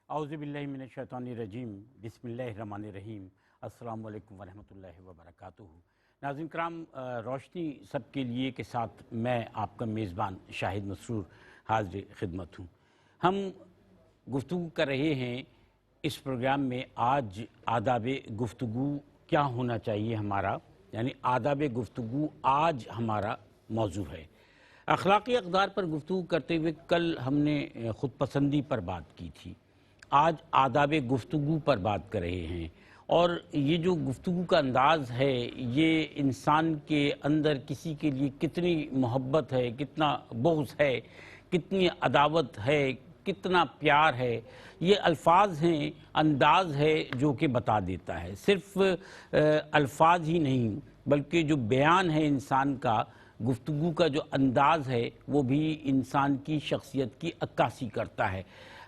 اعوذ باللہ من الشیطان الرجیم بسم اللہ الرحمن الرحیم السلام علیکم ورحمۃ اللہ وبرکاتہ۔ ناظرین کرام، روشنی سب کے لیے کے ساتھ میں آپ کا میزبان شاہد مسرور حاضر خدمت ہوں۔ ہم گفتگو کر رہے ہیں اس پروگرام میں آج آداب گفتگو کیا ہونا چاہیے ہمارا، یعنی آداب گفتگو آج ہمارا موضوع ہے۔ اخلاقی اقدار پر گفتگو کرتے ہوئے کل ہم نے خود پسندی پر بات کی تھی، آج آداب گفتگو پر بات کر رہے ہیں۔ اور یہ جو گفتگو کا انداز ہے، یہ انسان کے اندر کسی کے لیے کتنی محبت ہے، کتنا بغض ہے، کتنی عداوت ہے، کتنا پیار ہے، یہ الفاظ ہیں، انداز ہے جو کہ بتا دیتا ہے۔ صرف الفاظ ہی نہیں بلکہ جو بیان ہے انسان کا، گفتگو کا جو انداز ہے، وہ بھی انسان کی شخصیت کی عکاسی کرتا ہے۔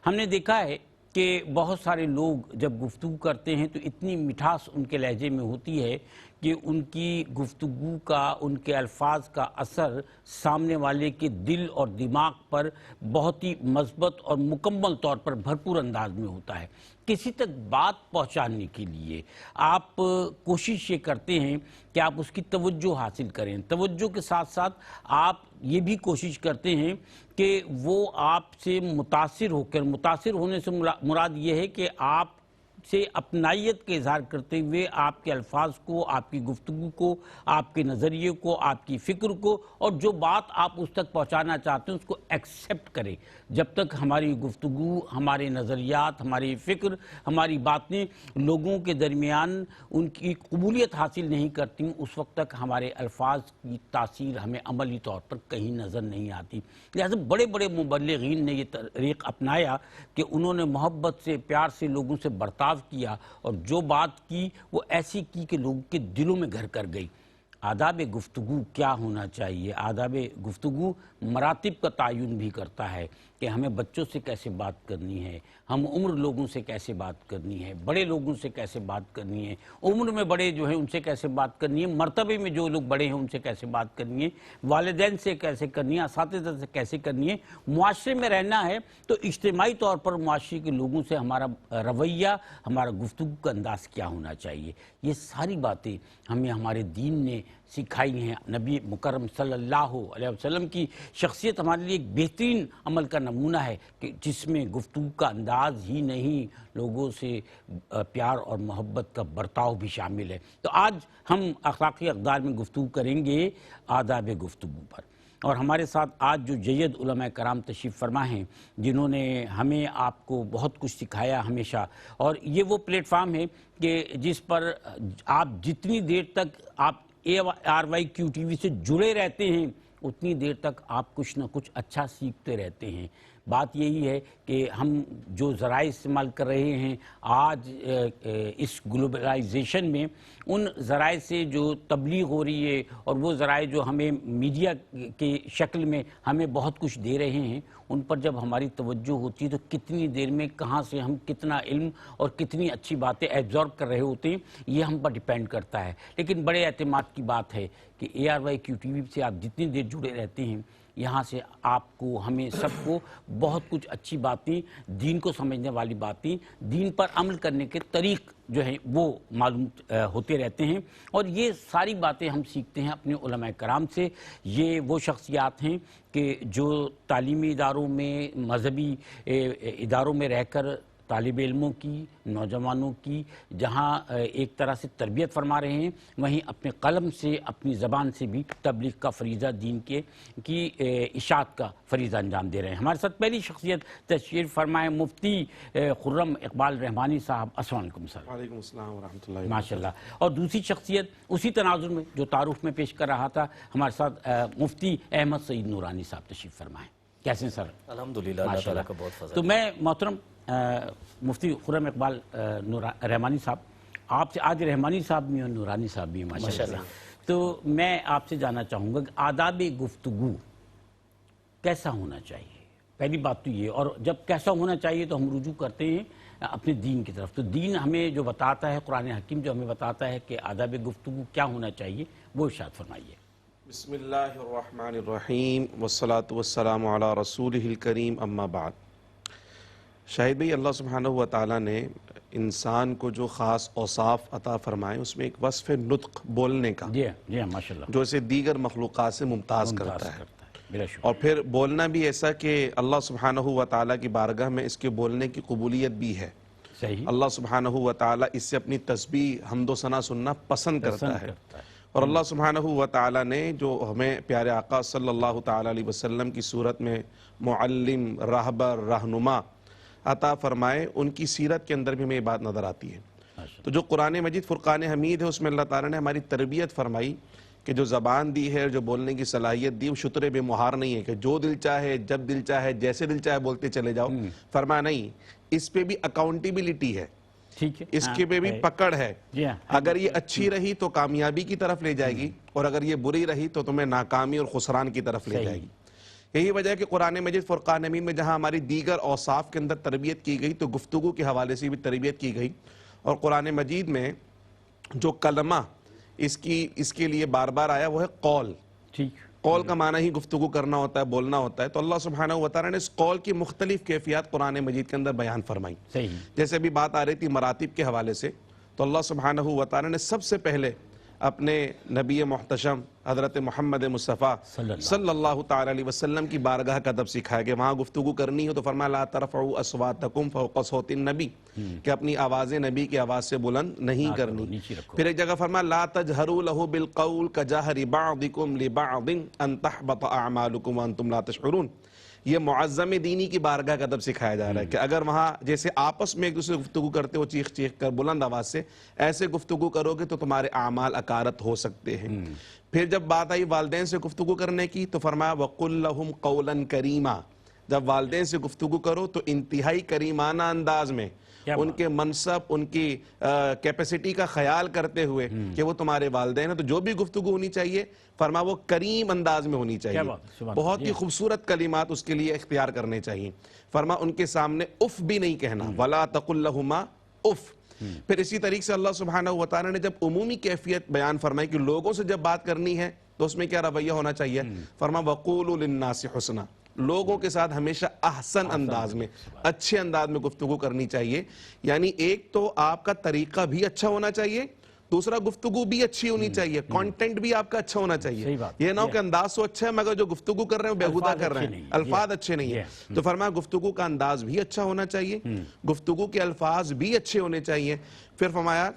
ہم نے دیکھا ہے کہ بہت سارے لوگ جب گفتگو کرتے ہیں تو اتنی مٹھاس ان کے لہجے میں ہوتی ہے کہ ان کی گفتگو کا، ان کے الفاظ کا اثر سامنے والے کے دل اور دماغ پر بہت ہی مثبت اور مکمل طور پر بھرپور انداز میں ہوتا ہے۔ کسی تک بات پہنچانے کے لیے آپ کوشش یہ کرتے ہیں کہ آپ اس کی توجہ حاصل کریں، توجہ کے ساتھ ساتھ آپ یہ بھی کوشش کرتے ہیں کہ وہ آپ سے متاثر ہو کر، متاثر ہونے سے مراد یہ ہے کہ آپ سے اپنائیت کا اظہار کرتے ہوئے آپ کے الفاظ کو، آپ کی گفتگو کو، آپ کے نظریے کو، آپ کی فکر کو، اور جو بات آپ اس تک پہنچانا چاہتے ہیں اس کو ایکسیپٹ کریں۔ جب تک ہماری گفتگو، ہمارے نظریات، ہماری فکر، ہماری باتیں لوگوں کے درمیان ان کی قبولیت حاصل نہیں کرتی، اس وقت تک ہمارے الفاظ کی تاثیر ہمیں عملی طور پر کہیں نظر نہیں آتی۔ لہذا بڑے بڑے مبلغین نے یہ طریق اپنایا کہ انہوں نے محبت سے، پیار سے لوگوں سے برتاؤ کیا، اور جو بات کی وہ ایسی کی کہ لوگوں کے دلوں میں گھر کر گئی۔ آداب گفتگو کیا ہونا چاہیے؟ آداب گفتگو مراتب کا تعین بھی کرتا ہے کہ ہمیں بچوں سے کیسے بات کرنی ہے، ہم عمر لوگوں سے کیسے بات کرنی ہے، بڑے لوگوں سے کیسے بات کرنی ہے، عمر میں بڑے جو ہیں ان سے کیسے بات کرنی ہے، مرتبے میں جو لوگ بڑے ہیں ان سے کیسے بات کرنی ہے، والدین سے کیسے کرنی ہے، اساتذہ سے کیسے کرنی ہے۔ معاشرے میں رہنا ہے تو اجتماعی طور پر معاشرے کے لوگوں سے ہمارا رویہ، ہمارا گفتگو کا انداز کیا ہونا چاہیے، یہ ساری باتیں ہمیں ہمارے دین نے سکھائی ہیں۔ نبی مکرم صلی اللہ علیہ وسلم کی شخصیت ہمارے لیے ایک بہترین عمل کا نمونہ ہے کہ جس میں گفتگو کا انداز ہی نہیں، لوگوں سے پیار اور محبت کا برتاؤ بھی شامل ہے۔ تو آج ہم اخلاقی اقدار میں گفتگو کریں گے آداب گفتگو پر، اور ہمارے ساتھ آج جو جید علماء کرام تشریف فرما ہیں جنہوں نے ہمیں آپ کو بہت کچھ سکھایا ہمیشہ، اور یہ وہ پلیٹ فارم ہے کہ جس پر آپ جتنی دیر تک آپ ARYQ سے جڑے رہتے ہیں اتنی دیر تک آپ کچھ نہ کچھ اچھا سیکھتے رہتے ہیں۔ بات یہی ہے کہ ہم جو ذرائع استعمال کر رہے ہیں آج اس گلوبلائزیشن میں، ان ذرائع سے جو تبلیغ ہو رہی ہے اور وہ ذرائع جو ہمیں میڈیا کے شکل میں ہمیں بہت کچھ دے رہے ہیں، ان پر جب ہماری توجہ ہوتی ہے تو کتنی دیر میں کہاں سے ہم کتنا علم اور کتنی اچھی باتیں ایبزارب کر رہے ہوتے ہیں یہ ہم پر ڈیپینڈ کرتا ہے۔ لیکن بڑے اعتماد کی بات ہے کہ ARYQ سے آپ جتنی دیر جڑے رہتے ہیں، یہاں سے آپ کو، ہمیں سب کو بہت کچھ اچھی باتیں، دین کو سمجھنے والی باتیں، دین پر عمل کرنے کے طریق جو ہیں وہ معلوم ہوتے رہتے ہیں، اور یہ ساری باتیں ہم سیکھتے ہیں اپنے علماء کرام سے۔ یہ وہ شخصیات ہیں کہ جو تعلیمی اداروں میں، مذہبی اداروں میں رہ کر طالب علموں کی، نوجوانوں کی جہاں ایک طرح سے تربیت فرما رہے ہیں، وہیں اپنے قلم سے، اپنی زبان سے بھی تبلیغ کا فریضہ، دین کی اشاعت کا فریضہ انجام دے رہے ہیں۔ ہمارے ساتھ پہلی شخصیت تشریف فرمائے مفتی خرم اقبال رحمانی صاحب، السلام علیکم سر۔ وعلیکم السلام ورحمۃ اللہ۔ ماشاءاللہ۔ اور دوسری شخصیت اسی تناظر میں جو تعارف میں پیش کر رہا تھا، ہمارے ساتھ مفتی احمد سعید نورانی صاحب تشریف فرمائیں۔ کیسے ہیں سر؟ الحمدللہ، اللہ تعالیٰ کا بہت فضل۔ تو میں محترم مفتی خرم اقبال رحمانی صاحب، آپ سے آج رحمانی صاحب بھی اور نورانی صاحب بھی ہیں ماشاءاللہ، تو میں آپ سے جاننا چاہوں گا کہ آداب گفتگو کیسا ہونا چاہیے؟ پہلی بات تو یہ، اور جب کیسا ہونا چاہیے تو ہم رجوع کرتے ہیں اپنے دین کی طرف۔ تو دین ہمیں جو بتاتا ہے، قرآن حکیم جو ہمیں بتاتا ہے کہ آداب گفتگو کیا ہونا چاہیے، وہ ارشاد فرمائیے۔ بسم اللہ الرحمن الرحیم والصلاة والسلام علی رسولہ الکریم، اما بعد۔ شاہد بھائی، اللہ سبحانہ و تعالیٰ نے انسان کو جو خاص اوصاف عطا فرمائے اس میں ایک وصف نطق بولنے کا جی ہاں ماشاء اللہ جو اسے دیگر مخلوقات سے ممتاز کرتا ہے، بلا شکر اور پھر بولنا بھی ایسا کہ اللہ سبحانہ و تعالیٰ کی بارگاہ میں اس کے بولنے کی قبولیت بھی ہے۔ صحیح اللہ سبحانہ و تعالیٰ اس سے اپنی تسبیح حمد و ثنا سننا پسند کرتا ہے، اور اللہ سبحانہ و تعالیٰ نے جو ہمیں پیارے آقا صلی اللہ تعالیٰ علیہ وسلم کی صورت میں معلم، راہبر، رہنما عطا فرمائے، ان کی سیرت کے اندر بھی ہمیں یہ بات نظر آتی ہے۔ تو جو قرآن مجید فرقان حمید ہے اس میں اللہ تعالیٰ نے ہماری تربیت فرمائی کہ جو زبان دی ہے، جو بولنے کی صلاحیت دی، وہ شتر بے مہار نہیں ہے کہ جو دل چاہے، جب دل چاہے، جیسے دل چاہے بولتے چلے جاؤ۔ فرمایا نہیں، اس پہ بھی اکاؤنٹیبلٹی ہے، ٹھیک ہے، اس کے پہ بھی پکڑ ہے۔ جی ہاں اگر یہ اچھی رہی تو کامیابی کی طرف لے جائے گی، اور اگر یہ بری رہی تو تمہیں ناکامی اور خسران کی طرف لے جائے گی۔ یہی وجہ ہے کہ قرآن مجید فرقان حمید میں جہاں ہماری دیگر اوصاف کے اندر تربیت کی گئی تو گفتگو کے حوالے سے بھی تربیت کی گئی، اور قرآن مجید میں جو کلمہ اس کے لیے بار بار آیا وہ ہے قول۔ ٹھیک، قول کا معنی ہی گفتگو کرنا ہوتا ہے، بولنا ہوتا ہے، تو اللہ سبحانہ و تعالیٰ نے اس قول کی مختلف کیفیات قرآن مجید کے اندر بیان فرمائی۔ صحیح، جیسے ابھی بات آ رہی تھی مراتب کے حوالے سے، تو اللہ سبحانہ و تعالیٰ نے سب سے پہلے اپنے نبی محتشم حضرت محمد مصطفیٰ صلی اللہ تعالیٰ علیہ وسلم کی بارگاہ کا ادب سکھایا کہ وہاں گفتگو کرنی ہو تو فرمایا لا ترفعوا اصواتکم فوق صوت النبی، کہ اپنی آوازیں نبی کی آواز سے بلند نہیں کرنی۔ پھر ایک جگہ فرمایا لا تجہروا لہ بالقول کجہر بعضکم لبعض ان تحبط اعمالکم وانتم لا تشعرون۔ یہ معظم دینی کی بارگاہ کا ادب سکھایا جا رہا ہے کہ اگر وہاں جیسے آپس میں ایک دوسرے گفتگو کرتے ہو چیخ چیخ کر بلند آواز سے، ایسے گفتگو کرو گے تو تمہارے اعمال اکارت ہو سکتے ہیں۔ پھر جب بات آئی والدین سے گفتگو کرنے کی تو فرمایا وَقُلْ لَهُمْ قَوْلًا كَرِيمًا، جب والدین سے گفتگو کرو تو انتہائی کریمانہ انداز میں ان کے منصب، ان کی کیپیسٹی کا خیال کرتے ہوئے کہ وہ تمہارے والدین ہیں، تو جو بھی گفتگو ہونی چاہیے فرما وہ کریم انداز میں ہونی چاہیے، بہت ہی خوبصورت کلمات اس کے لیے اختیار کرنے چاہیے۔ فرما ان کے سامنے اف بھی نہیں کہنا، وَلَا تَقُلْ لَهُمَا اف۔ پھر اسی طریقے سے اللہ سبحانہ و تعالیٰ نے جب عمومی کیفیت بیان فرمائی کہ لوگوں سے جب بات کرنی ہے تو اس میں کیا رویہ ہونا چاہیے، فرما وَقُولُوا لِلنَّاسِ حُسْنًا، لوگوں کے ساتھ ہمیشہ احسن انداز میں، اچھے انداز میں گفتگو کرنی چاہیے۔ یعنی ایک تو آپ کا طریقہ بھی اچھا ہونا چاہیے، دوسرا گفتگو بھی اچھی ہونی چاہیے، کانٹینٹ بھی آپ کا اچھا ہونا چاہیے۔ یہ نہ ہو کہ انداز تو اچھا ہے مگر جو گفتگو کر رہے ہیں وہ بیہودہ کر رہے ہیں، الفاظ اچھے نہیں ہیں۔ تو فرمایا گفتگو کا انداز بھی اچھا ہونا چاہیے، گفتگو کے الفاظ بھی اچھے ہونے چاہیے۔ پھر فرمایا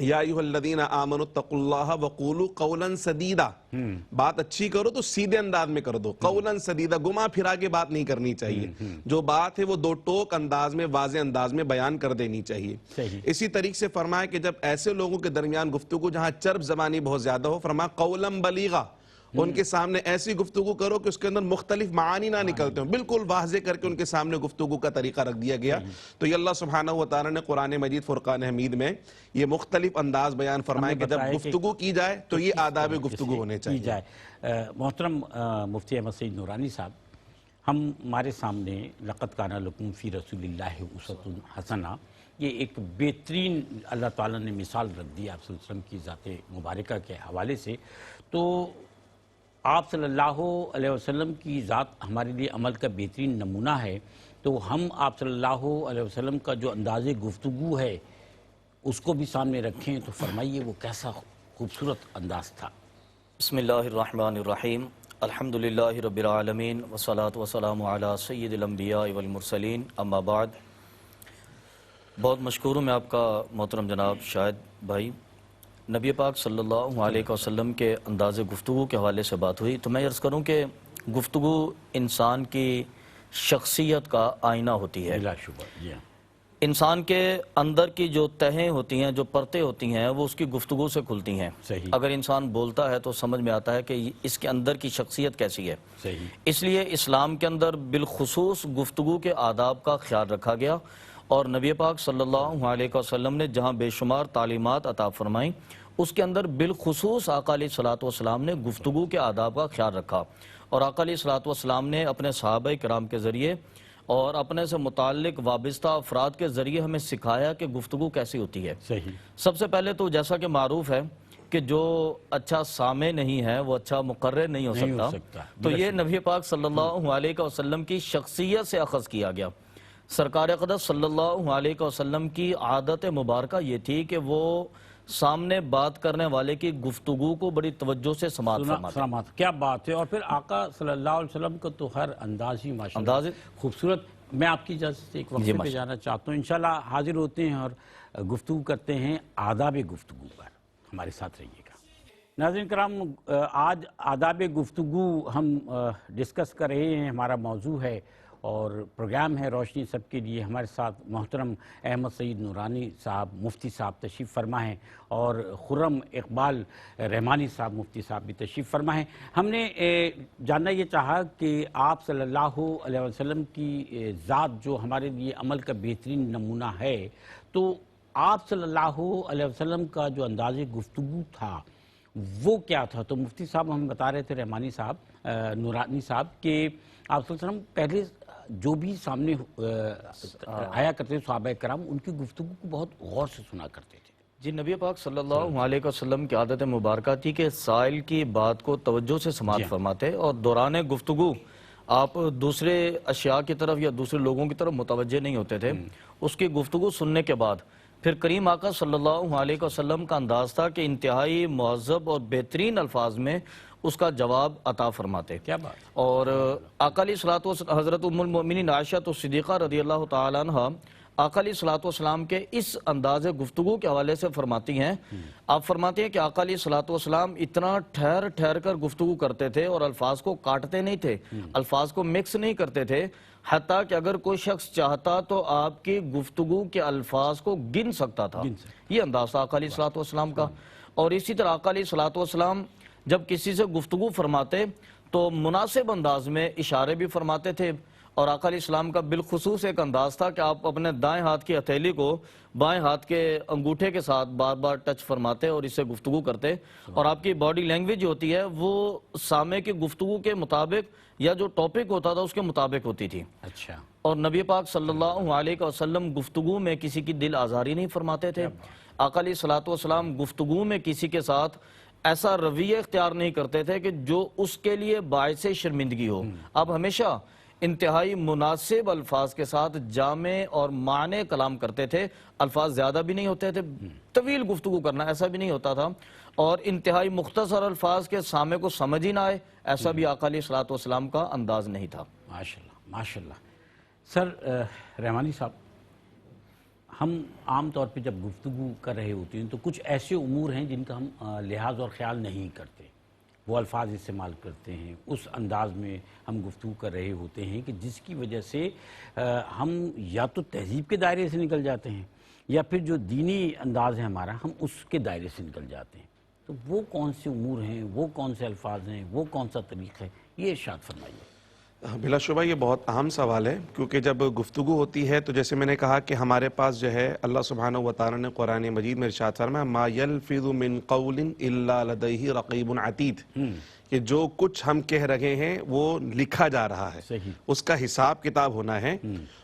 یا ایھا الذین آمنوا اتقوا اللہ وقولوا قولا سدیدا، بات اچھی کرو تو سیدھے انداز میں کر دو، قولا سدیدا، گما پھرا کے بات نہیں کرنی چاہیے، جو بات ہے وہ دو ٹوک انداز میں، واضح انداز میں بیان کر دینی چاہیے۔ اسی طریقے سے فرمایا کہ جب ایسے لوگوں کے درمیان گفتگو جہاں چرب زبانی بہت زیادہ ہو، فرمایا قولا بلیغا، ان کے سامنے ایسی گفتگو کرو کہ اس کے اندر مختلف معانی نہ نکلتے ہوں، بالکل واضح کر کے ان کے سامنے گفتگو کا طریقہ رکھ دیا گیا۔ تو یہ اللہ سبحانہ و تعالیٰ نے قرآن مجید فرقان حمید میں یہ مختلف انداز بیان فرمائے کہ جب گفتگو کی جائے تو یہ آداب گفتگو ہونے چاہیے۔ محترم مفتی احمد سعید نورانی صاحب، ہمارے سامنے لقد کان لکم فی رسول اللہ اسوۃ حسنہ، یہ ایک بہترین اللہ تعالیٰ نے مثال رکھ دی آپ صلی اللہ علیہ وسلم کی ذات مبارکہ کے حوالے سے۔ تو آپ صلی اللہ علیہ وسلم کی ذات ہمارے لیے عمل کا بہترین نمونہ ہے، تو ہم آپ صلی اللہ علیہ وسلم کا جو انداز گفتگو ہے اس کو بھی سامنے رکھیں تو فرمائیے وہ کیسا خوبصورت انداز تھا۔ بسم اللہ الرحمن الرحیم، الحمدللہ رب العالمین والصلاة والسلام علی سید الانبیاء والمرسلین، اما بعد۔ بہت مشکور ہوں میں آپ کا محترم جناب شاہد بھائی۔ نبی پاک صلی اللہ علیہ وسلم کے انداز گفتگو کے حوالے سے بات ہوئی تو میں عرض کروں کہ گفتگو انسان کی شخصیت کا آئینہ ہوتی ہے۔ بلا شبہ، جی ہاں، انسان کے اندر کی جو تہیں ہوتی ہیں، جو پرتیں ہوتی ہیں، وہ اس کی گفتگو سے کھلتی ہیں۔ صحیح، اگر انسان بولتا ہے تو سمجھ میں آتا ہے کہ اس کے اندر کی شخصیت کیسی ہے۔ صحیح، اس لیے اسلام کے اندر بالخصوص گفتگو کے آداب کا خیال رکھا گیا، اور نبی پاک صلی اللہ علیہ وسلم نے جہاں بے شمار تعلیمات عطا فرمائیں اس کے اندر بالخصوص آقا علیہ الصلوۃ والسلام نے گفتگو کے آداب کا خیال رکھا، اور آقا علیہ الصلوۃ والسلام نے اپنے صحابہ کرام کے ذریعے اور اپنے سے متعلق وابستہ افراد کے ذریعے ہمیں سکھایا کہ گفتگو کیسی ہوتی ہے۔ صحیح، سب سے پہلے تو جیسا کہ معروف ہے کہ جو اچھا سامع نہیں ہے وہ اچھا مقرر نہیں ہو سکتا، تو یہ نبی پاک صلی اللہ علیہ وسلم کی شخصیت سے اخذ کیا گیا۔ سرکار اقدس صلی اللہ علیہ وسلم کی عادت مبارکہ یہ تھی کہ وہ سامنے بات کرنے والے کی گفتگو کو بڑی توجہ سے سماعت فرماتے. سلامات، کیا بات ہے. اور پھر آقا صلی اللہ علیہ وسلم کا تو ہر انداز ہی ماشاءاللہ خوبصورت. میں آپ کی اجازت سے ایک وقت پہ جانا چاہتا ہوں. انشاءاللہ حاضر ہوتے ہیں اور گفتگو کرتے ہیں آداب گفتگو پر. ہمارے ساتھ رہیے گا. ناظرین کرام، آج آداب گفتگو ہم ڈسکس کر رہے ہیں. ہمارا موضوع ہے اور پروگرام ہے روشنی سب کے لیے. ہمارے ساتھ محترم احمد سعید نورانی صاحب مفتی صاحب تشریف فرما ہیں اور خرم اقبال رحمانی صاحب مفتی صاحب بھی تشریف فرما ہیں. ہم نے جاننا یہ چاہا کہ آپ صلی اللہ علیہ وسلم کی ذات جو ہمارے لیے عمل کا بہترین نمونہ ہے، تو آپ صلی اللہ علیہ وسلم کا جو انداز گفتگو تھا وہ کیا تھا؟ تو مفتی صاحب ہم بتا رہے تھے، رحمانی صاحب، نورانی صاحب، کہ آپ صلی اللہ علیہ وسلم پہلے جو بھی سامنے آیا کرتے تھے صحابہ کرام، ان کی گفتگو کو بہت غور سے سنا کرتے تھے. جی، نبی پاک صلی اللہ علیہ وسلم کی عادت مبارکہ تھی کہ سائل کی بات کو توجہ سے سماعت فرماتے اور دوران گفتگو آپ دوسرے اشیاء کی طرف یا دوسرے لوگوں کی طرف متوجہ نہیں ہوتے تھے. اس کی گفتگو سننے کے بعد پھر کریم آقا صلی اللہ علیہ وسلم کا انداز تھا کہ انتہائی مہذب اور بہترین الفاظ میں اس کا جواب عطا فرماتے. کیا بات. اور آقا علیہ الصلوۃ والسلام، حضرت ام المؤمنین عائشہ الصدیقہ رضی اللہ تعالیٰ عنہ آقا علیہ الصلوۃ والسلام کے اس انداز گفتگو کے حوالے سے فرماتی ہیں. آپ فرماتی ہیں کہ آقا علیہ الصلوۃ والسلام اتنا ٹھہر ٹھہر کر گفتگو کرتے تھے اور الفاظ کو کاٹتے نہیں تھے، الفاظ کو مکس نہیں کرتے تھے، حتیٰ کہ اگر کوئی شخص چاہتا تو آپ کی گفتگو کے الفاظ کو گن سکتا تھا. یہ انداز تھا آقا علیہ الصلوۃ والسلام کا. اور اسی طرح آقا علیہ الصلوۃ والسلام جب کسی سے گفتگو فرماتے تو مناسب انداز میں اشارے بھی فرماتے تھے. اور آقا علیہ السلام کا بالخصوص ایک انداز تھا کہ آپ اپنے دائیں ہاتھ کی ہتھیلی کو بائیں ہاتھ کے انگوٹھے کے ساتھ بار بار ٹچ فرماتے اور اس سے گفتگو کرتے. اور آپ کی باڈی لینگویج ہوتی ہے وہ سامع کی گفتگو کے مطابق یا جو ٹاپک ہوتا تھا اس کے مطابق ہوتی تھی. اچھا. اور نبی پاک صلی اللہ علیہ وسلم گفتگو میں کسی کی دل آزاری نہیں فرماتے تھے. آقا علیہ الصلوۃ والسلام گفتگو میں کسی کے ساتھ ایسا رویہ اختیار نہیں کرتے تھے کہ جو اس کے لیے باعث شرمندگی ہو. آپ ہمیشہ انتہائی مناسب الفاظ کے ساتھ جامع اور معنی کلام کرتے تھے. الفاظ زیادہ بھی نہیں ہوتے تھے، طویل گفتگو کرنا ایسا بھی نہیں ہوتا تھا، اور انتہائی مختصر الفاظ کے سامع کو سمجھ ہی نہ آئے ایسا بھی آقا علیہ الصلوۃ والسلام کا انداز نہیں تھا. ماشاءاللہ ماشاءاللہ. سر رحمانی صاحب، ہم عام طور پہ جب گفتگو کر رہے ہوتے ہیں تو کچھ ایسے امور ہیں جن کا ہم لحاظ اور خیال نہیں کرتے. وہ الفاظ استعمال کرتے ہیں، اس انداز میں ہم گفتگو کر رہے ہوتے ہیں کہ جس کی وجہ سے ہم یا تو تہذیب کے دائرے سے نکل جاتے ہیں یا پھر جو دینی انداز ہے ہمارا ہم اس کے دائرے سے نکل جاتے ہیں. تو وہ کون سے امور ہیں، وہ کون سے الفاظ ہیں، وہ کون سا طریق ہے، یہ ارشاد فرمائیے. بلا شبہ یہ بہت اہم سوال ہے، کیونکہ جب گفتگو ہوتی ہے تو جیسے میں نے کہا کہ ہمارے پاس جو ہے اللہ سبحانہ وتعالی نے قرآن مجید میں ارشاد فرمایا ما یلفظ من قول الا لدیہ رقیب عتید، کہ جو کچھ ہم کہہ رہے ہیں وہ لکھا جا رہا ہے، اس کا حساب کتاب ہونا ہے.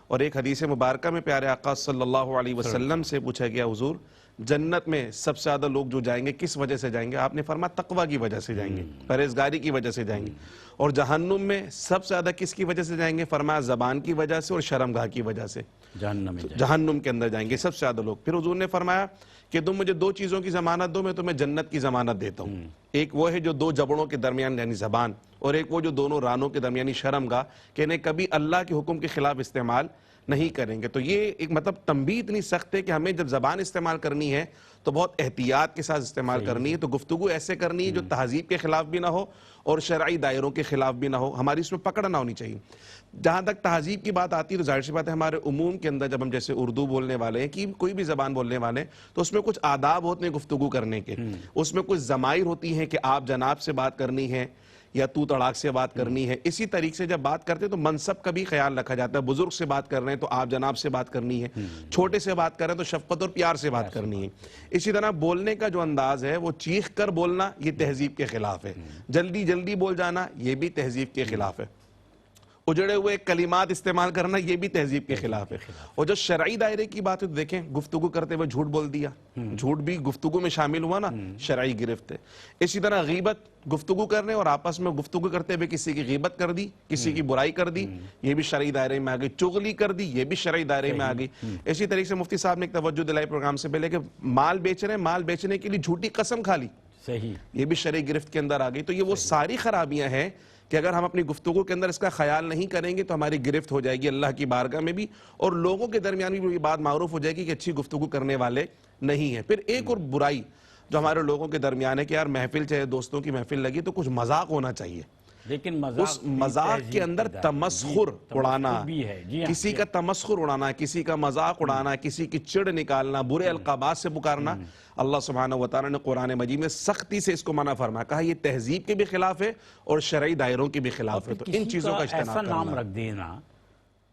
اور ایک حدیث مبارکہ میں پیارے آقا صلی اللہ علیہ وسلم سے پوچھا گیا حضور جنت میں سب سے زیادہ لوگ جو جائیں گے کس وجہ سے جائیں گے؟ آپ نے فرمایا تقوی کی وجہ سے جائیں گے، پرہیزگاری کی وجہ سے جائیں گے. اور جہنم میں سب سے زیادہ کس کی وجہ سے جائیں گے؟ فرمایا زبان کی وجہ سے اور شرمگاہ کی وجہ سے جہنم کے اندر جائیں گے سب سے زیادہ لوگ. پھر حضور نے فرمایا کہ تم مجھے دو چیزوں کی ضمانت دو، میں تمہیں جنت کی ضمانت دیتا ہوں. ایک وہ ہے جو دو جبڑوں کے درمیان یعنی زبان، اور ایک وہ جو دونوں رانوں کے درمیانی شرمگاہ، کہ انہیں کبھی اللہ کے حکم کے خلاف استعمال نہیں کریں گے. تو یہ ایک مطلب تنبیہ اتنی سخت ہے کہ ہمیں جب زبان استعمال کرنی ہے تو بہت احتیاط کے ساتھ استعمال کرنی ہے. تو گفتگو ایسے کرنی ہے جو تہذیب کے خلاف بھی نہ ہو اور شرعی دائروں کے خلاف بھی نہ ہو، ہماری اس میں پکڑ نہ ہونی چاہیے. جہاں تک تہذیب کی بات آتی ہے تو ظاہر سی بات ہے ہمارے عموم کے اندر جب ہم جیسے اردو بولنے والے ہیں کہ کوئی بھی زبان بولنے والے ہیں تو اس میں کچھ آداب ہوتے ہیں گفتگو کرنے کے. اس میں کچھ ضمائر ہوتی ہیں کہ آپ جناب سے بات کرنی ہے یا تو تڑاک سے بات کرنی ہے. اسی طریقے سے جب بات کرتے ہیں تو منصب کا بھی خیال رکھا جاتا ہے. بزرگ سے بات کر رہے ہیں تو آپ جناب سے بات کرنی ہے، چھوٹے سے بات کر رہے ہیں تو شفقت اور پیار سے بات کرنی ہے. اسی طرح بولنے کا جو انداز ہے وہ چیخ کر بولنا یہ تہذیب کے خلاف ہے، جلدی جلدی بول جانا یہ بھی تہذیب کے خلاف ہے. اجڑے ہوئے کلمات استعمال کرنا یہ بھی تہذیب کے خلاف ہے. اور جو شرعی دائرے کی بات ہے تو دیکھیں گفتگو کرتے ہوئے جھوٹ بول دیا, جھوٹ بھی گفتگو میں شامل ہوا نا, شرعی گرفت ہے. اسی طرح غیبت, گفتگو کرنے اور آپس میں گفتگو کرتے ہوئے کسی کی غیبت کر دی, کسی کی برائی کر دی, یہ بھی شرعی دائرے میں آ گئی. چغلی کر دی, یہ بھی شرعی دائرے میں آ گئی. اسی طریقے سے مفتی صاحب نے ایک توجہ دلائی پروگرام سے پہلے کہ مال بیچ رہے ہیں, مال بیچنے کے لیے جھوٹی قسم کھا لی, صحیح, یہ بھی شرعی گرفت کے اندر آ گئی. تو یہ وہ ساری خرابیاں ہیں کہ اگر ہم اپنی گفتگو کے اندر اس کا خیال نہیں کریں گے تو ہماری گرفت ہو جائے گی اللہ کی بارگاہ میں بھی, اور لوگوں کے درمیان بھی یہ بات معروف ہو جائے گی کہ اچھی گفتگو کرنے والے نہیں ہیں. پھر ایک اور برائی جو ہمارے لوگوں کے درمیان ہے کہ یار محفل چاہے دوستوں کی محفل لگی تو کچھ مذاق ہونا چاہیے, لیکن اس مذاق کے اندر تمسخر اڑانا, کسی کا تمسخر اڑانا, کسی کا مذاق اڑانا, کسی کی چڑ نکالنا, برے القابات سے پکارنا, اللہ سبحانہ وتعالی نے قرآن مجید میں سختی سے اس کو منع فرمایا. کہا یہ تہذیب کے بھی خلاف ہے اور شرعی دائروں کے بھی خلاف ہے. تو ان چیزوں کا اجتناب ایسا نام رکھ دینا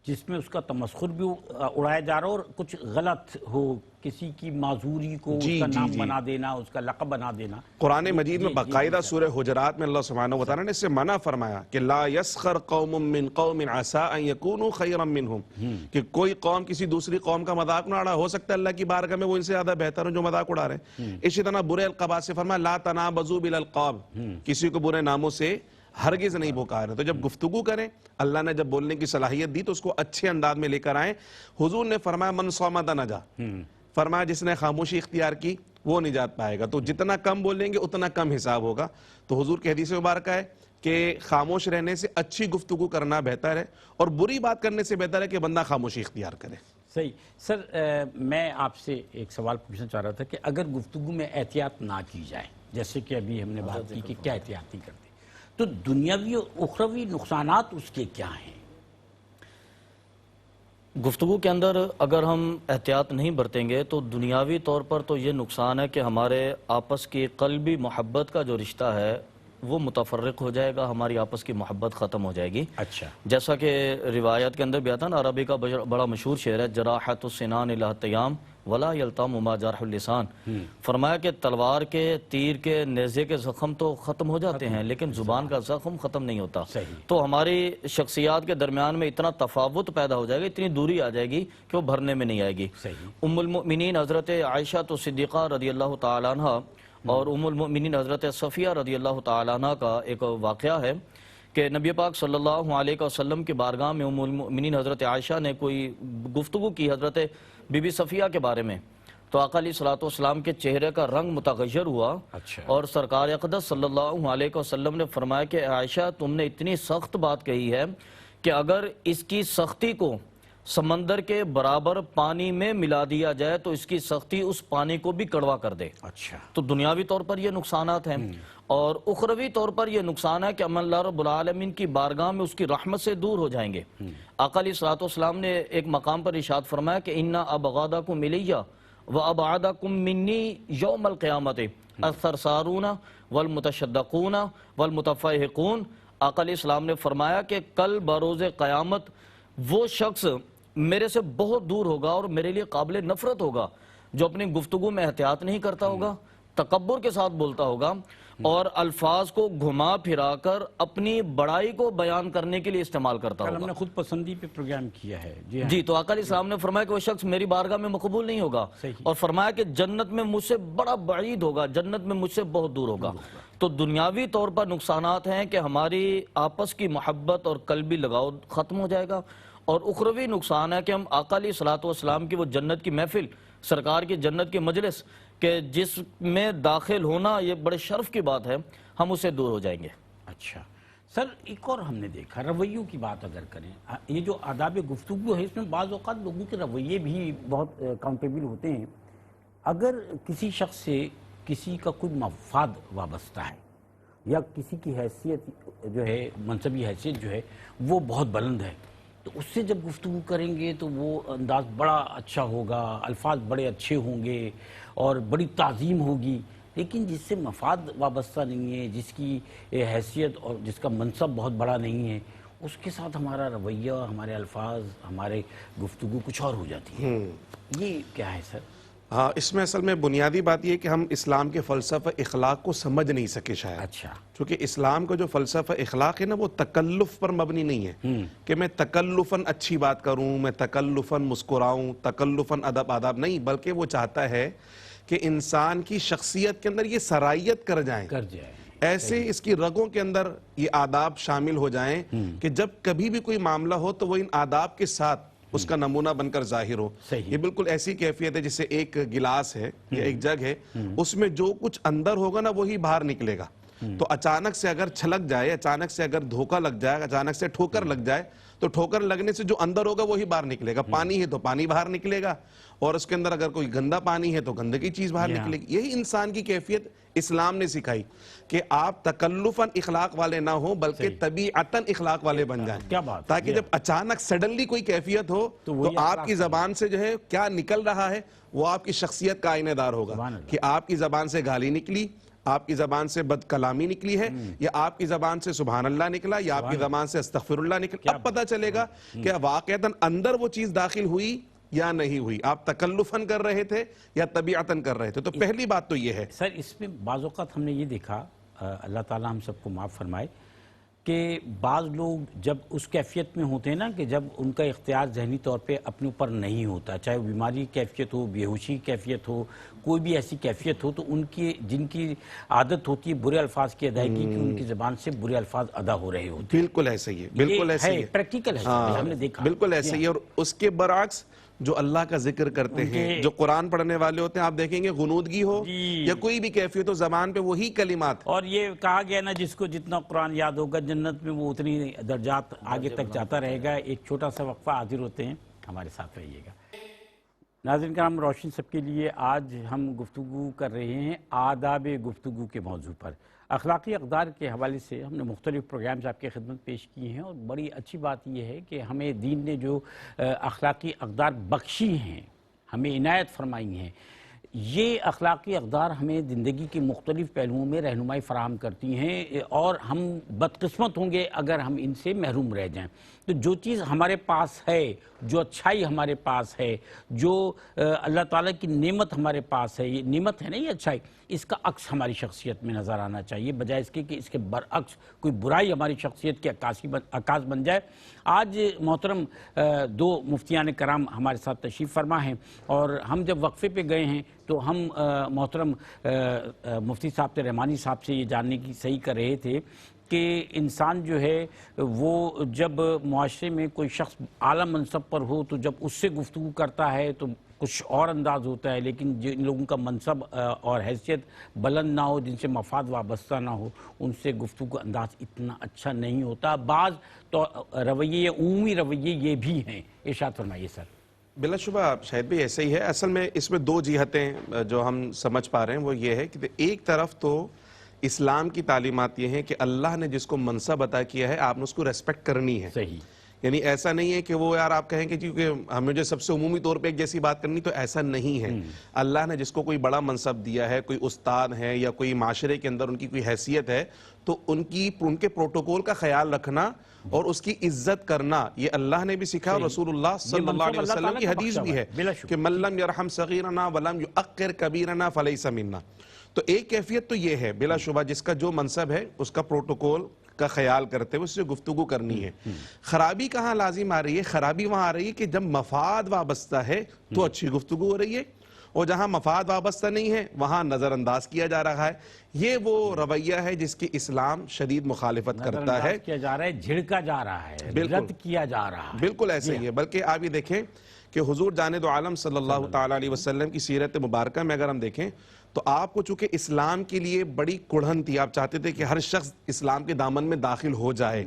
جس میں اس کا تمسخر بھی اڑایا جا رہا ہو اور کچھ غلط ہو, کسی کی معذوری کو اس کا نام بنا دینا, اس کا لقب بنا دینا. قرآن مجید میں باقاعدہ سورہ حجرات میں اللہ سبحانہ وتعالی نے اس سے منع فرمایا کہ لا يسخر قوم من قوم عسى ان يكونوا خيرا منهم, کہ کوئی قوم کسی دوسری قوم کا مذاق نہ اڑا, ہو سکتا ہے اللہ کی بارگاہ میں وہ ان سے زیادہ بہتر ہوں جو مذاق اڑا رہے ہیں. اسی طرح برے القابات سے فرمایا لا تنابزوا بالالقاب, کسی کو برے ناموں سے ہرگز نہیں پکارے. تو جب گفتگو کریں, اللہ نے جب بولنے کی صلاحیت دی تو اس کو اچھے انداز میں لے کر آئیں. حضور نے فرمایا من صامت نجا, فرمایا جس نے خاموشی اختیار کی وہ نجات پائے گا. تو جتنا کم بولیں گے اتنا کم حساب ہوگا. تو حضور کی حدیث مبارکہ ہے کہ خاموش رہنے سے اچھی گفتگو کرنا بہتر ہے, اور بری بات کرنے سے بہتر ہے کہ بندہ خاموشی اختیار کرے. صحیح. سر میں آپ سے ایک سوال پوچھنا چاہ رہا تھا کہ اگر گفتگو میں احتیاط نہ کی جائے, جیسے کہ ابھی ہم نے بات کی کہ کیا احتیاط نہیں کرتے, تو دنیاوی اور اخروی نقصانات اس کے کیا ہیں؟ گفتگو کے اندر اگر ہم احتیاط نہیں برتیں گے تو دنیاوی طور پر تو یہ نقصان ہے کہ ہمارے آپس کی قلبی محبت کا جو رشتہ ہے وہ متفرق ہو جائے گا, ہماری آپس کی محبت ختم ہو جائے گی. اچھا, جیسا کہ روایت کے اندر بھی آتا نا, عربی کا بڑا مشہور شعر ہے, جراحت السنان الی التیام ولا یلتام ما جرح اللسان. فرمایا کہ تلوار کے, تیر کے, نیزے کے زخم تو ختم ہو جاتے ہیں لیکن زبان کا زخم ختم نہیں ہوتا. تو ہماری شخصیات کے درمیان میں اتنا تفاوت پیدا ہو جائے گا, اتنی دوری آ جائے گی کہ وہ بھرنے میں نہیں آئے گی. ام المؤمنین حضرت عائشہ تو صدیقہ رضی اللہ تعالیٰ عنہ اور ام المؤمنین حضرت صفیہ رضی اللہ تعالیٰ عنہ کا ایک واقعہ ہے کہ نبی پاک صلی اللہ علیہ وسلم کی بارگاہ میں ام المؤمنین حضرت عائشہ نے کوئی گفتگو کی حضرت بی بی صفیہ کے بارے میں, تو آقا علیہ الصلوۃ والسلام کے چہرے کا رنگ متغیر ہوا. اور سرکار اقدس صلی اللہ علیہ وسلم نے فرمایا کہ عائشہ تم نے اتنی سخت بات کہی ہے کہ اگر اس کی سختی کو سمندر کے برابر پانی میں ملا دیا جائے تو اس کی سختی اس پانی کو بھی کڑوا کر دے. اچھا, تو دنیاوی طور پر یہ نقصانات ہیں, اور اخروی طور پر یہ نقصان ہے کہ ہم اللہ رب العالمین کی بارگاہ میں اس کی رحمت سے دور ہو جائیں گے. آقا علیہ الصلوۃ والسلام نے ایک مقام پر ارشاد فرمایا کہ انا ابغاضکم الی وابعدکم منی یوم القیامت الثرثارون والمتشدقون والمتفیہقون. آقا علیہ السلام نے فرمایا کہ کل بروز قیامت وہ شخص میرے سے بہت دور ہوگا اور میرے لیے قابل نفرت ہوگا جو اپنی گفتگو میں احتیاط نہیں کرتا ہوگا, تکبر کے ساتھ بولتا ہوگا اور الفاظ کو گھما پھرا کر اپنی بڑائی کو بیان کرنے کے لیے استعمال کرتا ہوگا. ہم نے خود پسندی پہ پروگرام کیا ہے. جی, تو آقا علیہ السلام نے فرمایا کہ وہ شخص میری بارگاہ میں مقبول نہیں ہوگا, اور فرمایا کہ جنت میں مجھ سے بڑا بعید ہوگا, جنت میں مجھ سے بہت دور ہوگا. تو دنیاوی طور پر نقصانات ہیں کہ ہماری آپس کی محبت اور قلبی لگاؤ ختم ہو جائے گا, اور اخروی نقصان ہے کہ ہم آقا علیہ الصلوۃ والسلام کی وہ جنت کی محفل, سرکار کی جنت کی مجلس کہ جس میں داخل ہونا یہ بڑے شرف کی بات ہے, ہم اسے دور ہو جائیں گے. اچھا سر, ایک اور ہم نے دیکھا رویوں کی بات اگر کریں, یہ جو آداب گفتگو ہے اس میں بعض اوقات لوگوں کے رویے بھی بہت کاؤنٹیبل ہوتے ہیں. اگر کسی شخص سے کسی کا کوئی مفاد وابستہ ہے یا کسی کی حیثیت جو ہے, منصبی حیثیت جو ہے وہ بہت بلند ہے, تو اس سے جب گفتگو کریں گے تو وہ انداز بڑا اچھا ہوگا, الفاظ بڑے اچھے ہوں گے اور بڑی تعظیم ہوگی. لیکن جس سے مفاد وابستہ نہیں ہے, جس کی حیثیت اور جس کا منصب بہت بڑا نہیں ہے, اس کے ساتھ ہمارا رویہ, ہمارے الفاظ, ہمارے گفتگو کچھ اور ہو جاتی ہے. یہ کیا ہے سر؟ ہاں، اس میں اصل میں بنیادی بات یہ ہے کہ ہم اسلام کے فلسفہ اخلاق کو سمجھ نہیں سکے شاید. اچھا. چونکہ اسلام کا جو فلسفہ اخلاق ہے نا وہ تکلف پر مبنی نہیں ہے کہ میں تکلفاً اچھی بات کروں، میں تکلفاً مسکراؤں، تکلفاً ادب آداب نہیں، بلکہ وہ چاہتا ہے کہ انسان کی شخصیت کے اندر یہ صلاحیت کر جائیں، ایسے اس کی رگوں کے اندر یہ آداب شامل ہو جائیں کہ جب کبھی بھی کوئی معاملہ ہو تو وہ ان آداب کے ساتھ اس کا نمونہ بن کر ظاہر ہو. یہ بالکل ایسی کیفیت ہے جیسے ایک گلاس ہے یا ایک جگ ہے، اس میں جو کچھ اندر ہوگا نا وہی باہر نکلے گا. تو اچانک سے اگر چھلک جائے، اچانک سے اگر دھوکہ لگ جائے، اچانک سے ٹھوکر لگ جائے تو ٹھوکر لگنے سے جو اندر ہوگا وہی باہر نکلے گا. پانی ہے تو پانی باہر نکلے گا، اور اس کے اندر اگر کوئی گندا پانی ہے تو گندگی چیز باہر نکلے گی. یہی انسان کی کیفیت اسلام نے سکھائی کہ آپ تکلفاً اخلاق والے نہ ہوں بلکہ طبیعتاً اخلاق والے بن جائیں، تاکہ جب اچانک سڈنلی کوئی کیفیت ہو تو آپ کی زبان سے جو ہے کیا نکل رہا ہے وہ آپ کی شخصیت کا آئینہ دار ہوگا. کہ آپ کی زبان سے گالی نکلی، آپ کی زبان سے بد کلامی نکلی ہے، یا آپ کی زبان سے سبحان اللہ نکلا، یا آپ کی زبان سے استغفر اللہ نکلا. اب پتہ چلے گا کہ واقعتاً اندر وہ چیز داخل ہوئی یا نہیں ہوئی، آپ تکلفاً کر رہے تھے یا طبیعتاً کر رہے تھے. تو پہلی بات تو یہ ہے سر، اس میں بعض اوقات ہم نے یہ دیکھا، اللہ تعالیٰ ہم سب کو معاف فرمائے، کہ بعض لوگ جب اس کیفیت میں ہوتے ہیں نا کہ جب ان کا اختیار ذہنی طور پہ اپنے اوپر نہیں ہوتا، چاہے وہ بیماری کیفیت ہو، بے ہوشی کیفیت ہو، کوئی بھی ایسی کیفیت ہو، تو ان کی جن کی عادت ہوتی ہے برے الفاظ کی ادائیگی کی، ان کی زبان سے برے الفاظ ادا ہو رہے ہوتے ہیں. بالکل ایسا ہی ہے، بالکل ایسا ہی ہے، پریکٹیکل ہے، ہم نے دیکھا بالکل ایسا ہی ہے. اور اس کے برعکس جو اللہ کا ذکر کرتے ہیں، جو قرآن پڑھنے والے ہوتے ہیں، آپ دیکھیں گے غنودگی ہو یا کوئی بھی کیفیت ہو، زبان پہ وہی کلمات. اور یہ کہا گیا نا جس کو جتنا قرآن یاد ہوگا جنت میں وہ اتنی درجات آگے تک جاتا رہے گا. ایک چھوٹا سا وقفہ، حاضر ہوتے ہیں، ہمارے ساتھ رہیے گا. ناظرین کرام، روشن سب کے لیے آج ہم گفتگو کر رہے ہیں آداب گفتگو کے موضوع پر. اخلاقی اقدار کے حوالے سے ہم نے مختلف پروگرامز آپ کی خدمت پیش کیے ہیں، اور بڑی اچھی بات یہ ہے کہ ہمیں دین نے جو اخلاقی اقدار بخشی ہیں، ہمیں عنایت فرمائی ہیں، یہ اخلاقی اقدار ہمیں زندگی کے مختلف پہلوؤں میں رہنمائی فراہم کرتی ہیں، اور ہم بدقسمت ہوں گے اگر ہم ان سے محروم رہ جائیں. تو جو چیز ہمارے پاس ہے، جو اچھائی ہمارے پاس ہے، جو اللہ تعالیٰ کی نعمت ہمارے پاس ہے، یہ نعمت ہے نا، یہ اچھائی، اس کا عکس ہماری شخصیت میں نظر آنا چاہیے، بجائے اس کے کہ اس کے برعکس کوئی برائی ہماری شخصیت کے عکاس بن جائے. آج محترم دو مفتیان کرام ہمارے ساتھ تشریف فرما ہیں، اور ہم جب وقفے پہ گئے ہیں تو ہم محترم مفتی صاحب رحمانی صاحب سے یہ جاننے کی صحیح کر رہے تھے کہ انسان جو ہے وہ جب معاشرے میں کوئی شخص اعلیٰ منصب پر ہو تو جب اس سے گفتگو کرتا ہے تو کچھ اور انداز ہوتا ہے، لیکن جن لوگوں کا منصب اور حیثیت بلند نہ ہو، جن سے مفاد وابستہ نہ ہو، ان سے گفتگو کا انداز اتنا اچھا نہیں ہوتا. بعض تو رویے، عمومی رویے یہ بھی ہیں. ارشاد فرمائیے سر. بلا شبہ شاہد بھی ایسا ہی ہے. اصل میں اس میں دو جہتیں جو ہم سمجھ پا رہے ہیں وہ یہ ہے کہ ایک طرف تو اسلام کی تعلیمات یہ ہیں کہ اللہ نے جس کو منصب عطا کیا ہے آپ نے اس کو ریسپیکٹ کرنی ہے. صحیح. یعنی ایسا نہیں ہے کہ وہ یار آپ کہیں کہ کیونکہ ہمیں جو سب سے عمومی طور پہ ایک جیسی بات کرنی، تو ایسا نہیں ہے. اللہ نے جس کو کوئی بڑا منصب دیا ہے، کوئی استاد ہے یا کوئی معاشرے کے اندر ان کی کوئی حیثیت ہے، تو ان کے پروٹوکول کا خیال رکھنا اور اس کی عزت کرنا یہ اللہ نے بھی سکھا، اور رسول اللہ صلی اللہ علیہ وسلم کی حدیث بھی ہے کہ من لم یرحم صغیرنا ولم یؤقر کبیرنا فلیس منا. تو ایک کیفیت تو یہ ہے بلا شبہ جس کا جو منصب ہے اس کا پروٹوکول کا خیال کرتے ہوئے اس سے گفتگو کرنی ہے. خرابی کہاں لازم آ رہی ہے؟ خرابی وہاں آ رہی ہے کہ جب مفاد وابستہ ہے تو اچھی گفتگو ہو رہی ہے، اور جہاں مفاد وابستہ نہیں ہے وہاں نظر انداز کیا جا رہا ہے. یہ وہ رویہ ہے جس کی اسلام شدید مخالفت کرتا ہے، کیا جا رہا ہے، جھڑکا جا رہا ہے، رد کیا جا رہا ہے. بالکل ایسا ہی ہے. بلکہ آپ یہ دیکھیں کہ حضور جاند عالم صلی اللہ تعالیٰ علیہ وسلم کی سیرت مبارکہ میں اگر ہم دیکھیں تو آپ کو چونکہ اسلام کے لیے بڑی کڑھن تھی، آپ چاہتے تھے کہ ہر شخص اسلام کے دامن میں داخل ہو جائے،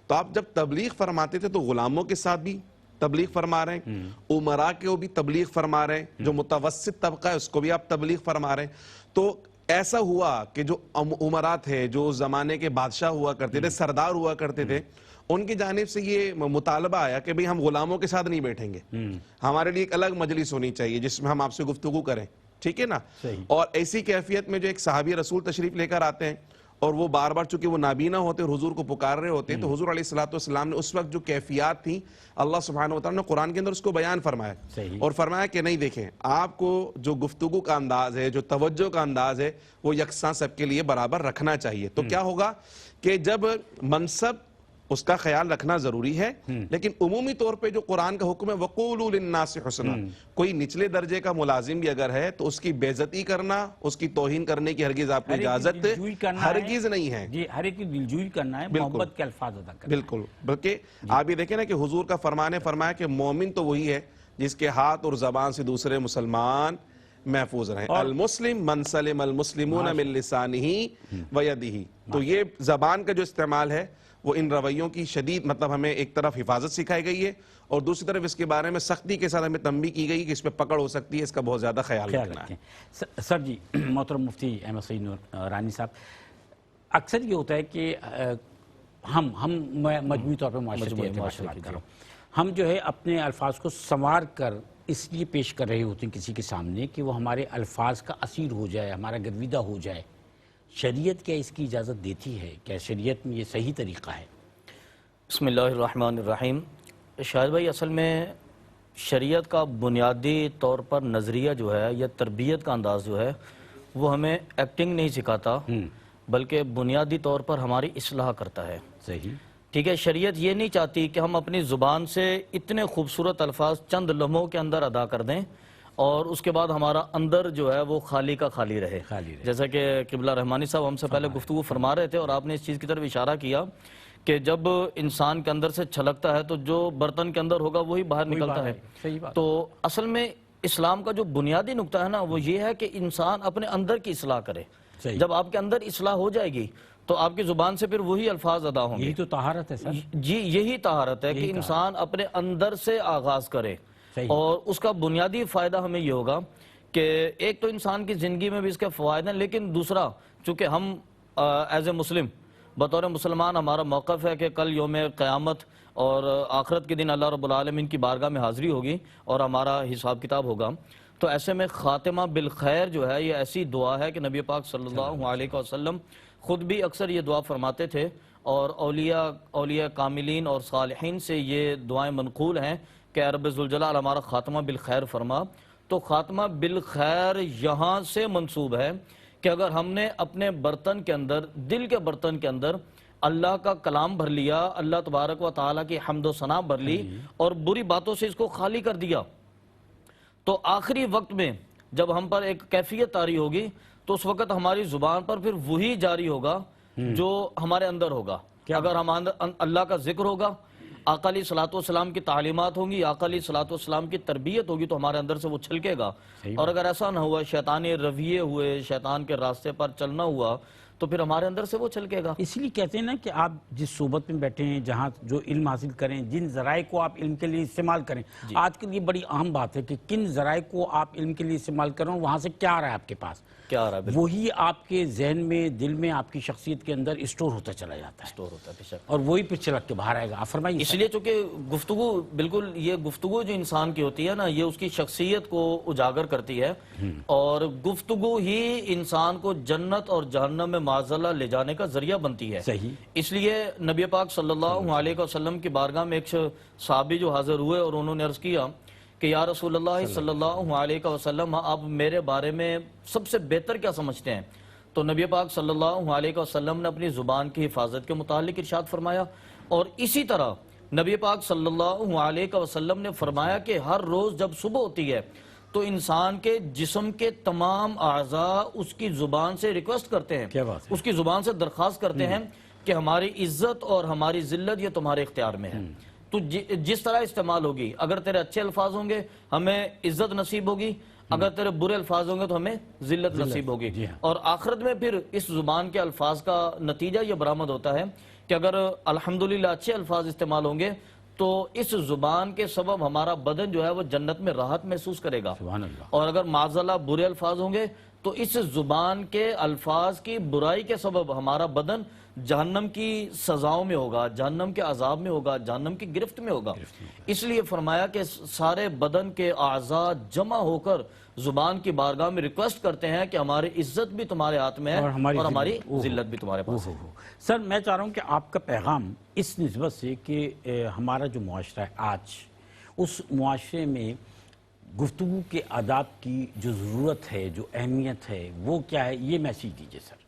تو آپ جب تبلیغ فرماتے تھے تو غلاموں کے ساتھ بھی تبلیغ فرما رہے ہیں، امراء کو بھی تبلیغ فرما رہے ہیں، جو متوسط طبقہ ہے اس کو بھی آپ تبلیغ فرما رہے ہیں. تو ایسا ہوا کہ جو امراء تھے، جو زمانے کے بادشاہ ہوا کرتے تھے، سردار ہوا کرتے تھے، ان کی جانب سے یہ مطالبہ آیا کہ بھئی ہم غلاموں کے ساتھ نہیں بیٹھیں گے، ہمارے لیے ایک الگ مجلس ہونی چاہیے جس میں ہم آپ سے گفتگو کریں. ٹھیک ہے نا؟ اور ایسی کیفیت میں جو ایک صحابی رسول تشریف لے کر آتے ہیں اور وہ بار بار چونکہ وہ نابینا ہوتے اور حضور کو پکار رہے ہوتے تو حضور علیہ السلام نے اس وقت جو کیفیات تھیں اللہ سبحانہ وتعالی نے قرآن کے اندر اس کو بیان فرمایا صحیح. اور فرمایا کہ نہیں دیکھیں آپ کو جو گفتگو کا انداز ہے جو توجہ کا انداز ہے وہ یکساں سب کے لیے برابر رکھنا چاہیے. تو کیا ہوگا کہ جب منصب اس کا خیال رکھنا ضروری ہے لیکن عمومی طور پہ جو قرآن کا حکم ہے وَقُولُوا لِلنَّاسِ حُسْنًا، کوئی نچلے درجے کا ملازم بھی اگر ہے تو اس کی بے عزتی کرنا، اس کی توہین کرنے کی ہرگز آپ کو اجازت ہرگز نہیں ہے. جی ہر ایک کی دلجوئی کرنا ہے، محبت کے الفاظ ادا کرنا ہے. بالکل. بلکہ آپ یہ دیکھیں نا کہ حضور کا فرمان فرمایا کہ مومن تو وہی ہے جس کے ہاتھ اور زبان سے دوسرے مسلمان محفوظ رہیں. المسلم من سلم المسلمون من لسانہ ویدہ. تو یہ زبان کا جو استعمال ہے وہ ان رویوں کی شدید مطلب ہمیں ایک طرف حفاظت سکھائی گئی ہے اور دوسری طرف اس کے بارے میں سختی کے ساتھ ہمیں تنبیہ کی گئی کہ اس پہ پکڑ ہو سکتی ہے، اس کا بہت زیادہ خیال رکھنا ہے. سر جی محترم مفتی احمد سعید نورانی صاحب، اکثر یہ ہوتا ہے کہ ہم مجموعی طور پہ معاشرتی اعتبار سے بات کر رہا ہوں، ہم جو ہے اپنے الفاظ کو سنوار کر اس لیے پیش کر رہے ہوتے ہیں کسی کے سامنے کہ وہ ہمارے الفاظ کا اسیر ہو جائے، ہمارا گرویدہ ہو جائے. شریعت کیا اس کی اجازت دیتی ہے؟ کیا شریعت میں یہ صحیح طریقہ ہے؟ بسم اللہ الرحمن الرحیم. شاہد بھائی، اصل میں شریعت کا بنیادی طور پر نظریہ جو ہے یا تربیت کا انداز جو ہے وہ ہمیں ایکٹنگ نہیں سکھاتا بلکہ بنیادی طور پر ہماری اصلاح کرتا ہے. صحیح. ٹھیک ہے، شریعت یہ نہیں چاہتی کہ ہم اپنی زبان سے اتنے خوبصورت الفاظ چند لمحوں کے اندر ادا کر دیں اور اس کے بعد ہمارا اندر جو ہے وہ خالی کا خالی رہے. جیسا کہ قبلہ رحمانی صاحب ہم سے پہلے گفتگو فرما رہے تھے اور آپ نے اس چیز کی طرف اشارہ کیا کہ جب انسان کے اندر سے چھلکتا ہے تو جو برتن کے اندر ہوگا وہی باہر نکلتا ہے. تو اصل میں اسلام کا جو بنیادی نقطہ ہے نا وہ یہ ہے کہ انسان اپنے اندر کی اصلاح کرے. جب آپ کے اندر اصلاح ہو جائے گی تو آپ کی زبان سے پھر وہی الفاظ ادا ہوں گے. یہی تو طہارت ہے سر. جی یہی طہارت ہے کہ انسان اپنے اندر سے آغاز کرے. اور اس کا بنیادی فائدہ ہمیں یہ ہوگا کہ ایک تو انسان کی زندگی میں بھی اس کے فوائد ہیں، لیکن دوسرا چونکہ ہم ایز اے مسلم بطور مسلمان ہمارا موقف ہے کہ کل یوم قیامت اور آخرت کے دن اللہ رب العالمین کی بارگاہ میں حاضری ہوگی اور ہمارا حساب کتاب ہوگا. تو ایسے میں خاتمہ بالخیر جو ہے یہ ایسی دعا ہے کہ نبی پاک صلی اللہ علیہ وسلم خود بھی اکثر یہ دعا فرماتے تھے اور اولیاء کاملین اور صالحین سے یہ دعائیں منقول ہیں کہ اے رب ذوالجلال ہمارا خاتمہ بالخیر فرما. تو خاتمہ بالخیر یہاں سے منسوب ہے کہ اگر ہم نے اپنے برتن کے اندر، دل کے برتن کے اندر اللہ کا کلام بھر لیا، اللہ تبارک و تعالیٰ کی حمد و ثنا بھر لی اور بری باتوں سے اس کو خالی کر دیا، تو آخری وقت میں جب ہم پر ایک کیفیت طاری ہوگی تو اس وقت ہماری زبان پر پھر وہی جاری ہوگا جو ہمارے اندر ہوگا. اگر ہم اللہ کا ذکر ہوگا، آقا علیہ الصلوۃ والسلام کی تعلیمات ہوں گی، آقا علیہ الصلوۃ والسلام کی تربیت ہوگی تو ہمارے اندر سے وہ چھلکے گا. اور اگر ایسا نہ ہوا، شیطانی رویے ہوئے، شیطان کے راستے پر چلنا ہوا تو پھر ہمارے اندر سے وہ چھلکے گا. اس لیے کہتے ہیں نا کہ آپ جس صحبت میں بیٹھے ہیں، جہاں جو علم حاصل کریں، جن ذرائع کو آپ علم کے لیے استعمال کریں. آج کل یہ بڑی اہم بات ہے کہ کن ذرائع کو آپ علم کے لیے استعمال کریں اور وہاں سے کیا آ رہا ہے آپ کے پاس، کیا آ رہا ہے وہی آپ کے ذہن میں، دل میں، آپ کی شخصیت کے اندر اسٹور ہوتا چلا جاتا ہے اور وہی پھر چلک کے باہر آئے گا. آپ فرمائیے. اس لیے چونکہ گفتگو، بالکل یہ گفتگو جو انسان کی ہوتی ہے نا یہ اس کی شخصیت کو اجاگر کرتی ہے اور گفتگو ہی انسان کو جنت اور جہنم میں معاذ اللہ لے جانے کا ذریعہ بنتی ہے. صحیح. اس لیے نبی پاک صلی اللہ علیہ وسلم کی بارگاہ میں ایک صحابی جو حاضر ہوئے اور انہوں نے عرض کیا کہ یا رسول اللہ صلی اللہ علیہ وسلم آپ میرے بارے میں سب سے بہتر کیا سمجھتے ہیں؟ تو نبی پاک صلی اللہ علیہ وسلم نے اپنی زبان کی حفاظت کے متعلق ارشاد فرمایا اور اسی طرح نبی پاک صلی اللہ علیہ وسلم نے فرمایا کہ ہر روز جب صبح ہوتی ہے تو انسان کے جسم کے تمام اعضاء اس کی زبان سے ریکویسٹ کرتے ہیں، اس کی زبان سے درخواست کرتے ہیں کہ ہماری عزت اور ہماری ذلت یہ تمہارے اختیار میں ہے. تو جس طرح استعمال ہوگی، اگر تیرے اچھے الفاظ ہوں گے ہمیں عزت نصیب ہوگی، اگر تیرے برے الفاظ ہوں گے تو ہمیں ذلت نصیب ہوگی. اور آخرت میں پھر اس زبان کے الفاظ کا نتیجہ یہ برآمد ہوتا ہے کہ اگر الحمدللہ اچھے الفاظ استعمال ہوں گے تو اس زبان کے سبب ہمارا بدن جو ہے وہ جنت میں راحت محسوس کرے گا. اور اگر معاذ اللہ برے الفاظ ہوں گے تو اس زبان کے الفاظ کی برائی کے سبب ہمارا بدن جہنم کی سزاؤں میں ہوگا، جہنم کے عذاب میں ہوگا، جہنم کی گرفت میں ہوگا۔ اس لیے فرمایا کہ سارے بدن کے اعضاء جمع ہو کر زبان کی بارگاہ میں ریکویسٹ کرتے ہیں کہ ہماری عزت بھی تمہارے ہاتھ میں ہے اور ہماری ذلت بھی تمہارے پاس ہے۔ سر میں چاہ رہا ہوں کہ آپ کا پیغام اس نسبت سے کہ ہمارا جو معاشرہ ہے آج، اس معاشرے میں گفتگو کے آداب کی جو ضرورت ہے، جو اہمیت ہے، وہ کیا ہے، یہ میسیج دیجیے سر۔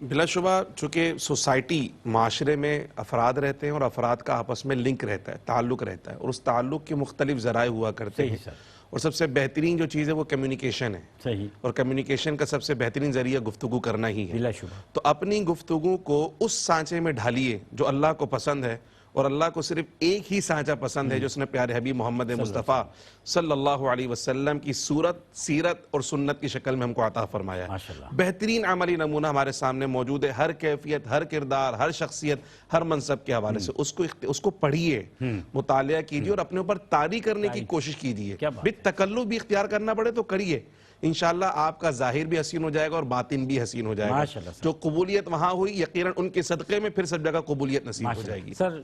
بلا شبہ چونکہ سوسائٹی، معاشرے میں افراد رہتے ہیں اور افراد کا آپس میں لنک رہتا ہے، تعلق رہتا ہے، اور اس تعلق کے مختلف ذرائع ہوا کرتے ہیں، اور سب سے بہترین جو چیز ہے وہ کمیونیکیشن ہے، صحیح، اور کمیونیکیشن کا سب سے بہترین ذریعہ گفتگو کرنا ہی ہے۔ بلا شبہ تو اپنی گفتگو کو اس سانچے میں ڈھالیے جو اللہ کو پسند ہے، اور اللہ کو صرف ایک ہی سانچہ پسند ہے جو اس نے پیارے حبیب محمد مصطفیٰ صلی اللہ علیہ وسلم کی صورت، سیرت اور سنت کی شکل میں ہم کو عطا فرمایا ہے۔ ماشاءاللہ، بہترین عملی نمونہ ہمارے سامنے موجود ہے، ہر کیفیت، ہر کردار، ہر شخصیت، ہر منصب کے حوالے سے۔ اس کو پڑھیے، مطالعہ کیجیے اور اپنے اوپر طاری کرنے کی کوشش کیجیے۔ تکلف بھی اختیار کرنا پڑے تو کریے، انشاءاللہ آپ کا ظاہر بھی حسین ہو جائے گا اور باطن بھی حسین ہو جائے گا۔ جو قبولیت وہاں ہوئی، یقیناً ان کے صدقے میں پھر سب جگہ قبولیت نصیب ہو جائے گی۔ سر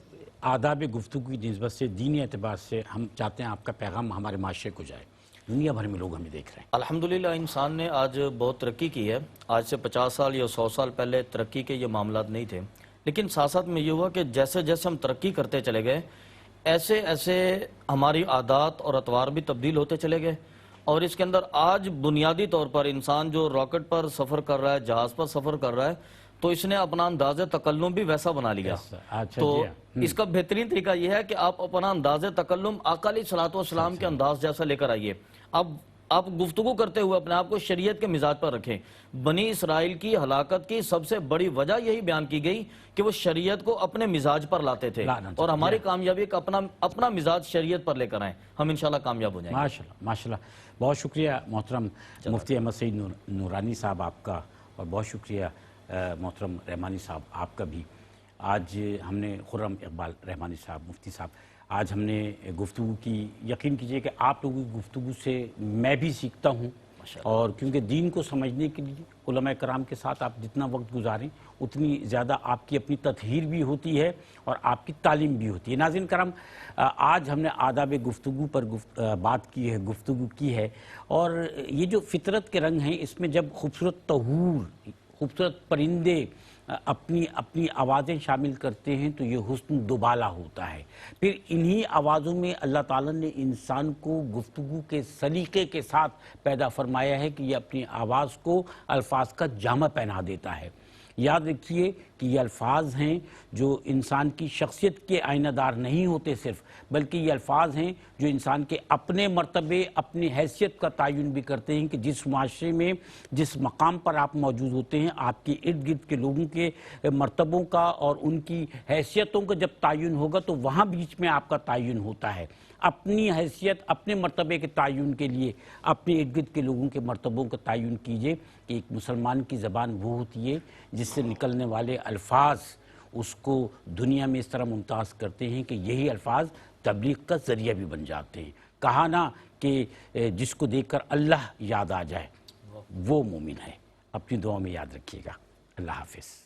آداب گفتگو کی نسبت سے، دینی اعتبار سے ہم چاہتے ہیں آپ کا پیغام ہمارے معاشرے کو جائے، دنیا بھر میں لوگ ہمیں دیکھ رہے ہیں۔ الحمدللہ انسان نے آج بہت ترقی کی ہے۔ آج سے 50 سال یا 100 سال پہلے ترقی کے یہ معاملات نہیں تھے، لیکن ساتھ ساتھ میں یہ ہوا کہ جیسے جیسے ہم ترقی کرتے چلے گئے، ایسے ایسے ہماری عادات اور اطوار بھی تبدیل ہوتے چلے گئے، اور اس کے اندر آج بنیادی طور پر انسان جو راکٹ پر سفر کر رہا ہے، جہاز پر سفر کر رہا ہے، تو اس نے اپنا انداز تکلم بھی ویسا بنا لیا۔ تو اس کا بہترین طریقہ یہ ہے کہ آپ اپنا انداز تکلم آقا علیہ الصلوۃ والسلام کے انداز جیسا لے کر آئیے۔ اب آپ گفتگو کرتے ہوئے اپنے آپ کو شریعت کے مزاج پر رکھیں۔ بنی اسرائیل کی ہلاکت کی سب سے بڑی وجہ یہی بیان کی گئی کہ وہ شریعت کو اپنے مزاج پر لاتے تھے، اور ہماری کامیابی کا اپنا مزاج شریعت پر لے کر آئیں، ہم انشاءاللہ کامیاب ہو جائیں گے۔ ماشاءاللہ ماشاءاللہ، بہت شکریہ محترم مفتی احمد سعید نورانی صاحب آپ کا، اور بہت شکریہ محترم رحمانی صاحب آپ کا بھی۔ آج ہم نے خرم اقبال رحمانی صاحب، مفتی صاحب، آج ہم نے گفتگو کی، یقین کیجئے کہ آپ لوگوں کی گفتگو سے میں بھی سیکھتا ہوں، اور کیونکہ دین کو سمجھنے کے لیے علماء کرام کے ساتھ آپ جتنا وقت گزاریں اتنی زیادہ آپ کی اپنی تطہیر بھی ہوتی ہے اور آپ کی تعلیم بھی ہوتی ہے۔ ناظرین کرام، آج ہم نے آداب گفتگو پر بات کی ہے، گفتگو کی ہے، اور یہ جو فطرت کے رنگ ہیں، اس میں جب خوبصورت طہور، خوبصورت پرندے اپنی آوازیں شامل کرتے ہیں تو یہ حسن دوبالا ہوتا ہے۔ پھر انہی آوازوں میں اللہ تعالیٰ نے انسان کو گفتگو کے سلیقے کے ساتھ پیدا فرمایا ہے کہ یہ اپنی آواز کو الفاظ کا جامہ پہنا دیتا ہے۔ یاد رکھیے کہ یہ الفاظ ہیں جو انسان کی شخصیت کے آئینہ دار نہیں ہوتے صرف، بلکہ یہ الفاظ ہیں جو انسان کے اپنے مرتبے، اپنی حیثیت کا تعین بھی کرتے ہیں کہ جس معاشرے میں، جس مقام پر آپ موجود ہوتے ہیں، آپ کے ارد گرد کے لوگوں کے مرتبوں کا اور ان کی حیثیتوں کا جب تعین ہوگا تو وہاں بیچ میں آپ کا تعین ہوتا ہے۔ اپنی حیثیت، اپنے مرتبے کے تعین کے لیے اپنے ارد گرد کے لوگوں کے مرتبوں کا تعین کیجئے کہ ایک مسلمان کی زبان وہ ہوتی ہے جس سے نکلنے والے الفاظ اس کو دنیا میں اس طرح ممتاز کرتے ہیں کہ یہی الفاظ تبلیغ کا ذریعہ بھی بن جاتے ہیں۔ کہا نا کہ جس کو دیکھ کر اللہ یاد آ جائے وہ مومن ہے۔ اپنی دعاؤں میں یاد رکھیے گا۔ اللہ حافظ۔